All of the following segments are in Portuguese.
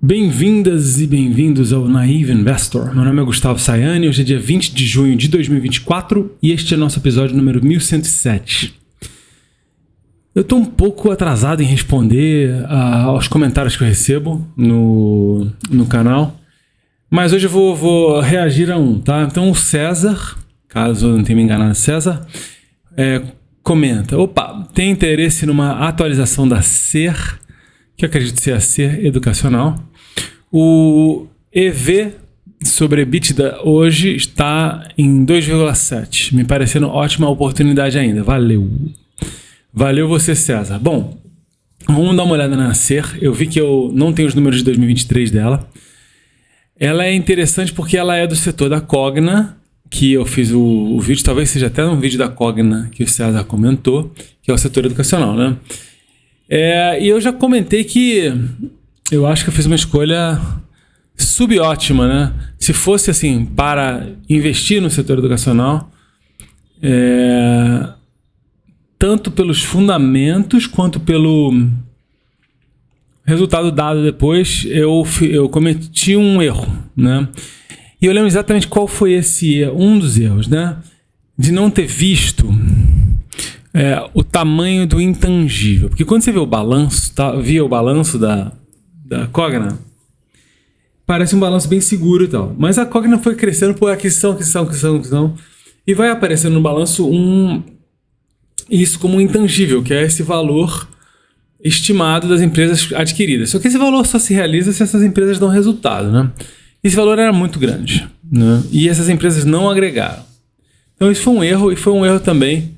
Bem-vindas e bem-vindos ao Naive Investor. Meu nome é Gustavo Sayani, hoje é dia 20 de junho de 2024 e este é nosso episódio número 1107. Eu estou um pouco atrasado em responder aos comentários que eu recebo no canal, mas hoje eu vou reagir a um, tá? Então o César, caso eu não tenha me enganado, César, comenta: opa, tem interesse numa atualização da SER, que eu acredito ser a SER educacional. O EV sobre EBITDA hoje está em 2,7. Me parecendo ótima oportunidade ainda. Valeu. Valeu você, César. Bom, vamos dar uma olhada na SER. Eu vi que eu não tenho os números de 2023 dela. Ela é interessante porque ela é do setor da Cogna, que eu fiz o vídeo, talvez seja até um vídeo da Cogna que o César comentou, que é o setor educacional, né? E eu já comentei que eu acho que eu fiz uma escolha subótima, né? Se fosse assim, para investir no setor educacional, tanto pelos fundamentos quanto pelo resultado dado depois, eu cometi um erro, né? E eu lembro exatamente qual foi um dos erros, né? De não ter visto o tamanho do intangível. Porque quando você vê o balanço, via o balanço da Cogna, parece um balanço bem seguro e tal. Mas a Cogna foi crescendo por aquisição, e vai aparecendo no balanço isso como um intangível, que é esse valor estimado das empresas adquiridas. Só que esse valor só se realiza se essas empresas dão resultado, né? Esse valor era muito grande, né? E essas empresas não agregaram. Então isso foi um erro, e foi um erro também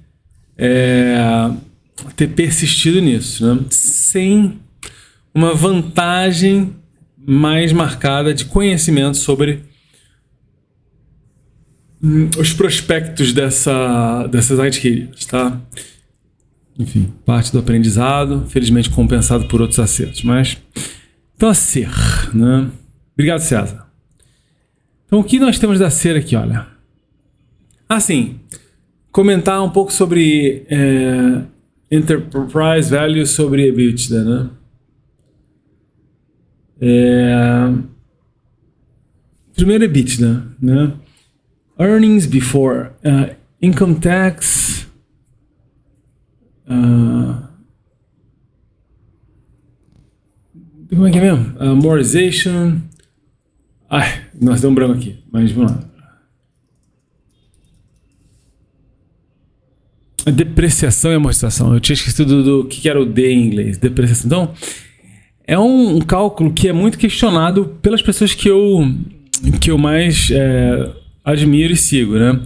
ter persistido nisso, né? Sem uma vantagem mais marcada de conhecimento sobre os prospectos dessas adquiridas, tá? Enfim, parte do aprendizado, felizmente compensado por outros acertos. Mas, então a SER, né? Obrigado, César. Então o que nós temos da SER aqui, olha? Sim, comentar um pouco sobre Enterprise Value sobre EBITDA, né? Primeiro EBITDA, né? Earnings before income tax, como é que é mesmo? Amortization. Nós deu um branco aqui, mas vamos lá. Depreciação e amortização. Eu tinha esquecido do que era o D em inglês. Depreciação. Então, é um cálculo que é muito questionado pelas pessoas que eu mais admiro e sigo, né?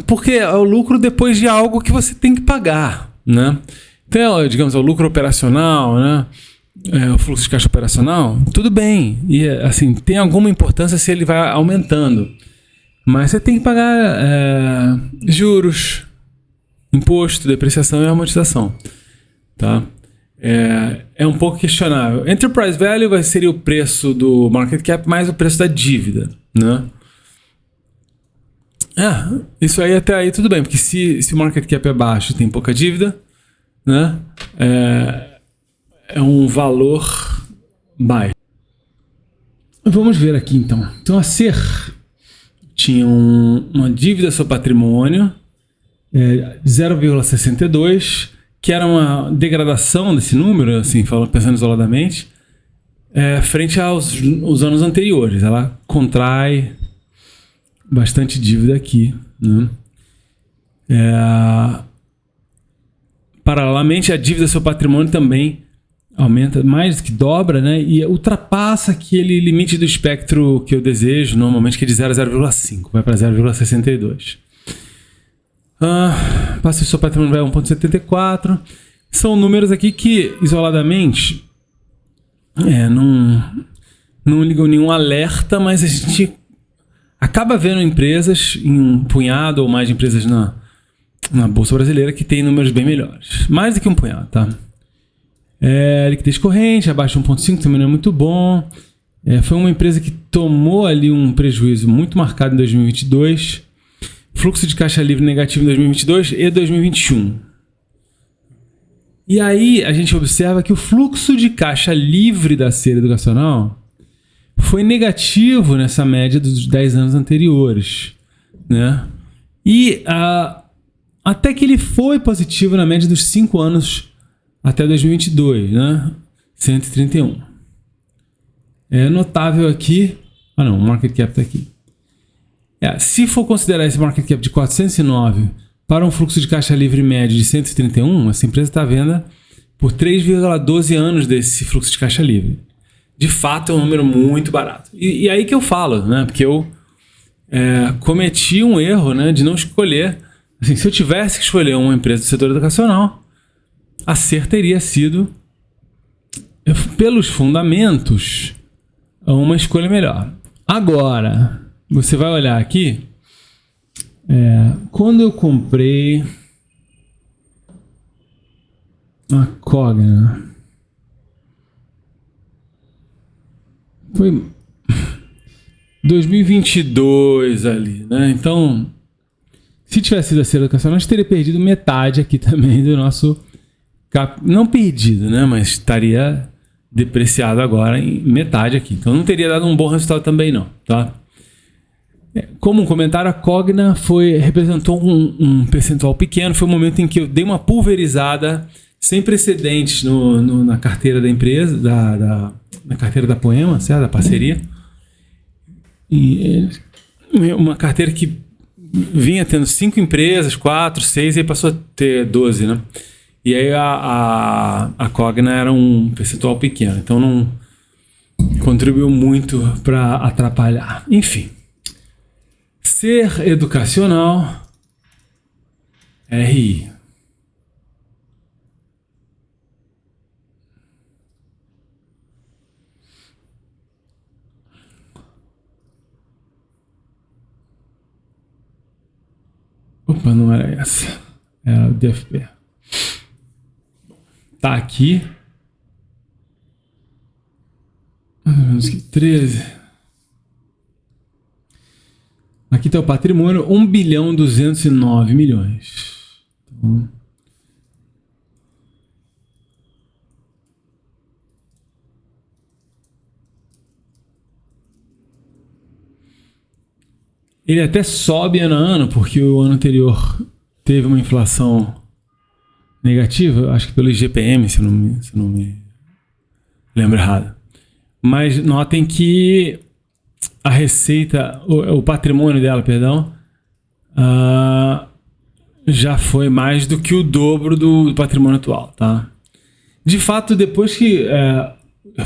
Porque é o lucro depois de algo que você tem que pagar, né? Então, digamos, é o lucro operacional, né? O fluxo de caixa operacional, tudo bem. E assim, tem alguma importância se ele vai aumentando. Mas você tem que pagar juros, imposto, depreciação e amortização, tá? É um pouco questionável. Enterprise Value seria o preço do market cap mais o preço da dívida, né? Isso aí até aí tudo bem, porque se o market cap é baixo e tem pouca dívida, né? É um valor baixo. Vamos ver aqui então. Então a SER tinha uma dívida sobre patrimônio de 0,62, que era uma degradação desse número, assim, pensando isoladamente, frente aos anos anteriores. Ela contrai bastante dívida aqui, né? Paralelamente, a dívida sobre patrimônio também aumenta mais do que dobra, né? E ultrapassa aquele limite do espectro que eu desejo, normalmente, que é de 0 a 0,5, vai para 0,62. Passa o seu patrimônio vai a 1,74. São números aqui que, isoladamente, não ligam nenhum alerta, mas a gente acaba vendo empresas, em um punhado ou mais de empresas na Bolsa Brasileira, que tem números bem melhores. Mais do que um punhado, tá? Liquidez corrente, abaixo de 1,5, também não é muito bom. Foi uma empresa que tomou ali um prejuízo muito marcado em 2022. Fluxo de caixa livre negativo em 2022 e 2021. E aí a gente observa que o fluxo de caixa livre da Ser Educacional foi negativo nessa média dos 10 anos anteriores, né? E até que ele foi positivo na média dos 5 anos até 2022, né? 131. É notável aqui... Ah não, o market cap está aqui. Se for considerar esse market cap de 409 para um fluxo de caixa livre médio de 131, essa empresa está à venda por 3,12 anos desse fluxo de caixa livre. De fato, é um número muito barato. E aí que eu falo, né? Porque eu cometi um erro, né, de não escolher. Assim, se eu tivesse que escolher uma empresa do setor educacional, a Ser teria sido, pelos fundamentos, uma escolha melhor. Agora, você vai olhar aqui, quando eu comprei a Cogna, foi 2022 ali, né? Então, se tivesse sido a Ser Educacional, a gente teria perdido metade aqui também do nosso não perdido, né? Mas estaria depreciado agora em metade aqui. Então não teria dado um bom resultado também não, tá? Como um comentário, a Cogna representou um percentual pequeno. Foi um momento em que eu dei uma pulverizada sem precedentes na carteira da empresa, na carteira da Poema, certo? Da parceria. E uma carteira que vinha tendo 5 empresas, 4, 6, e aí passou a ter 12, né? E aí a Cogna era um percentual pequeno, então não contribuiu muito para atrapalhar. Enfim, Ser Educacional, RI. Opa, não era essa. Era o DFP. Tá aqui. Mais ou menos que 13. Aqui está o patrimônio, 1.209 bilhões. Então, ele até sobe ano a ano, porque o ano anterior teve uma inflação negativa, acho que pelo IGPM, se não me lembro errado. Mas notem que a receita, o patrimônio dela, perdão, já foi mais do que o dobro do patrimônio atual, tá? De fato, depois que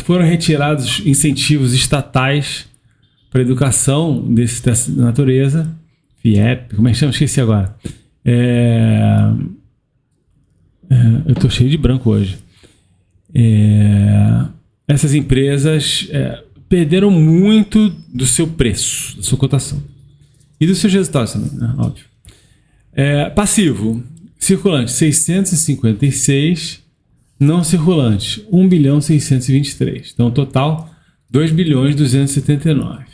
foram retirados incentivos estatais para educação dessa natureza, FIEP, como é que chama? Esqueci agora. Eu tô cheio de branco hoje. Essas empresas perderam muito do seu preço, da sua cotação. E dos seus resultados também, né? Óbvio. Passivo, circulante, 656. Não circulante, 1.623. Então, total, 2.279.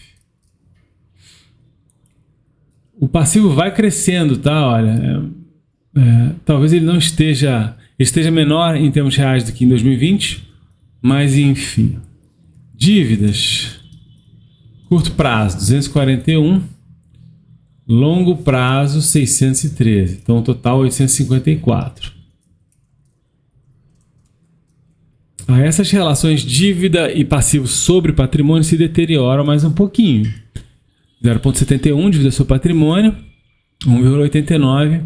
O passivo vai crescendo, tá? Olha, talvez ele não esteja menor em termos reais do que em 2020, mas enfim. Dívidas, curto prazo, 241, longo prazo, 613. Então, total, 854. Essas relações dívida e passivo sobre patrimônio se deterioram mais um pouquinho. 0,71 dívida sobre patrimônio, 1,89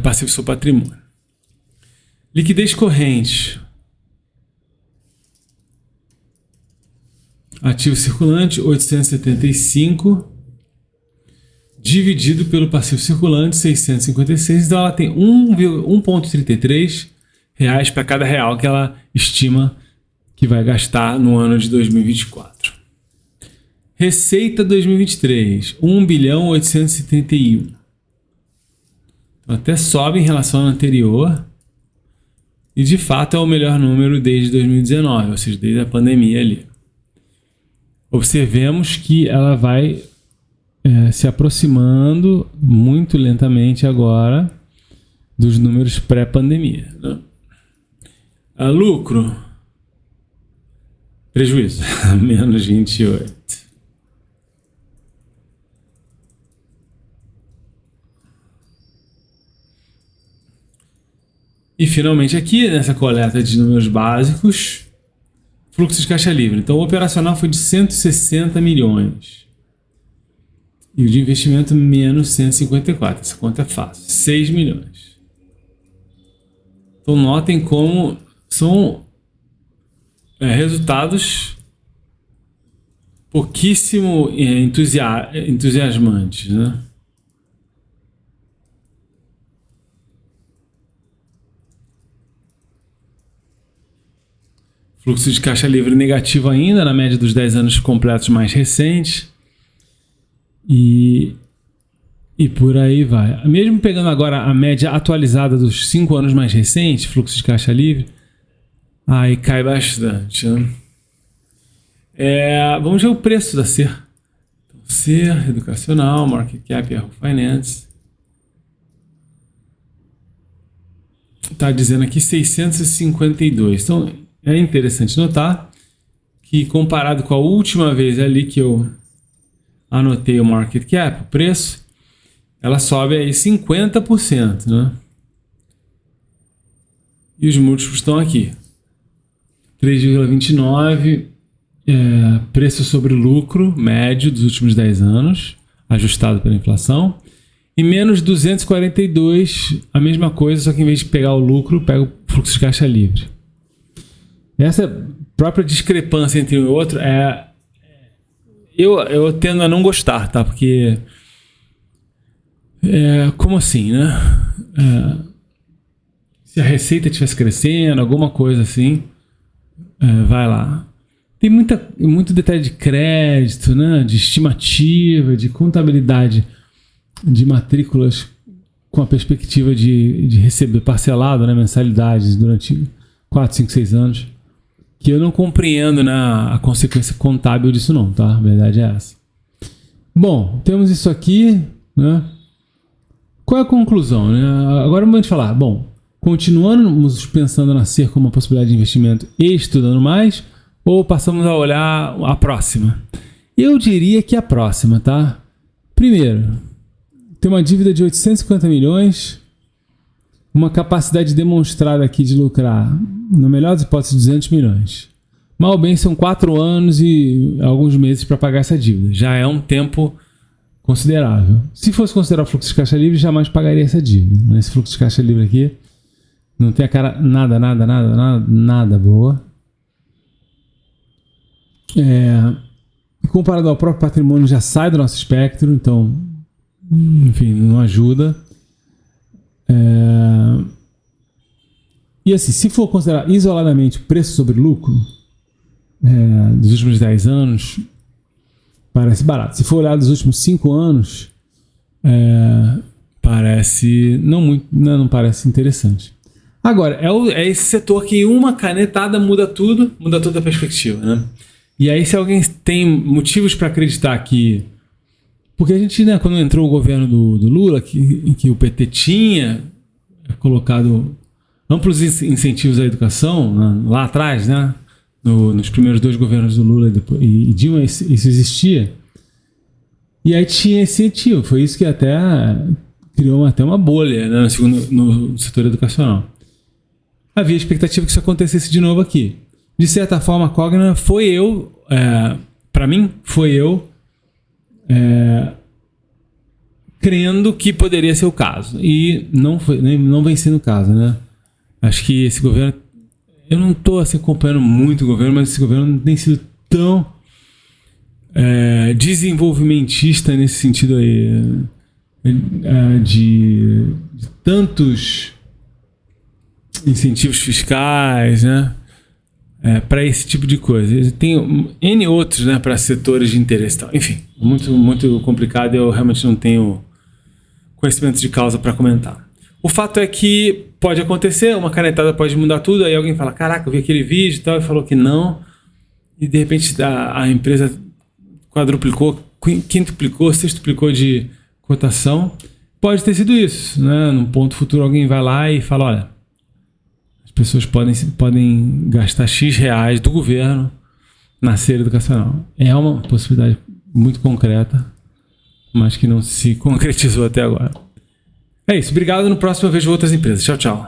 passivo sobre patrimônio. Liquidez corrente. Ativo circulante, 875, dividido pelo passivo circulante, 656. Então ela tem 1,33 reais para cada real que ela estima que vai gastar no ano de 2024. Receita 2023, 1.871. Então até sobe em relação ao anterior. E de fato é o melhor número desde 2019, ou seja, desde a pandemia ali. Observemos que ela vai se aproximando muito lentamente agora dos números pré-pandemia, né? Lucro. Prejuízo. Menos 28. E finalmente aqui, nessa coleta de números básicos, fluxo de caixa livre. Então o operacional foi de 160 milhões. E o de investimento menos 154. Essa conta é fácil. 6 milhões. Então notem como são resultados pouquíssimo entusiasmantes, né? Fluxo de caixa livre negativo ainda, na média dos 10 anos completos mais recentes. E por aí vai. Mesmo pegando agora a média atualizada dos 5 anos mais recentes, fluxo de caixa livre, aí cai bastante, né? Vamos ver o preço da Ser. Então, Ser, Educacional, Market Cap, Yahoo Finance. Está dizendo aqui 652. Então, é interessante notar que comparado com a última vez ali que eu anotei o Market Cap, o preço, ela sobe aí 50%, né? E os múltiplos estão aqui. 3,29, preço sobre lucro médio dos últimos 10 anos, ajustado pela inflação. E menos 242, a mesma coisa, só que em vez de pegar o lucro, pega o fluxo de caixa livre. Essa própria discrepância entre um e o outro eu tendo a não gostar, tá? Porque como assim, né? Se a receita estivesse crescendo, alguma coisa assim, vai lá. Tem muito detalhe de crédito, né? De estimativa, de contabilidade de matrículas com a perspectiva de receber parcelado, né? Mensalidades durante 4, 5, 6 anos. Que eu não compreendo, né, a consequência contábil disso não, tá? A verdade é essa. Bom, temos isso aqui, né? Qual é a conclusão, né? Agora vamos falar, bom, continuamos pensando na Ser como uma possibilidade de investimento e estudando mais, ou passamos a olhar a próxima? Eu diria que a próxima, tá? Primeiro, tem uma dívida de 850 milhões, uma capacidade demonstrada aqui de lucrar, na melhor das hipóteses, 200 milhões. Mal bem, são 4 anos e alguns meses para pagar essa dívida. Já é um tempo considerável. Se fosse considerar o fluxo de caixa livre, jamais pagaria essa dívida. Mas esse fluxo de caixa livre aqui não tem a cara nada boa. Comparado ao próprio patrimônio, já sai do nosso espectro, então, enfim, não ajuda. E assim, se for considerar isoladamente preço sobre lucro dos últimos 10 anos, parece barato. Se for olhar dos últimos 5 anos, parece não parece interessante. Agora, é esse setor que uma canetada muda tudo, muda toda a perspectiva, né? E aí, se alguém tem motivos para acreditar que... Porque a gente, né, quando entrou o governo do Lula, que o PT tinha colocado amplos incentivos à educação, né, lá atrás, né, nos primeiros 2 governos do Lula e Dilma, isso existia. E aí tinha esse incentivo. Foi isso que até criou até uma bolha, né, no setor educacional. Havia expectativa que isso acontecesse de novo aqui. De certa forma, a Cogna para mim, crendo que poderia ser o caso. E não vem sendo o caso, né? Acho que esse governo... Eu não estou assim, acompanhando muito o governo, mas esse governo não tem sido tão desenvolvimentista nesse sentido aí, de tantos incentivos fiscais, né? Para esse tipo de coisa. Tem N outros, né, para setores de interesse e tal. Enfim, muito, muito complicado, eu realmente não tenho conhecimento de causa para comentar. O fato é que pode acontecer, uma canetada pode mudar tudo, aí alguém fala, caraca, eu vi aquele vídeo e tal, e falou que não, e de repente a empresa quadruplicou, quintuplicou, sextuplicou de cotação. Pode ter sido isso, né? Num ponto futuro alguém vai lá e fala, olha, as pessoas podem gastar X reais do governo na cesta educacional. É uma possibilidade muito concreta, mas que não se concretizou até agora. É isso. Obrigado. No próximo eu vejo outras empresas. Tchau, tchau.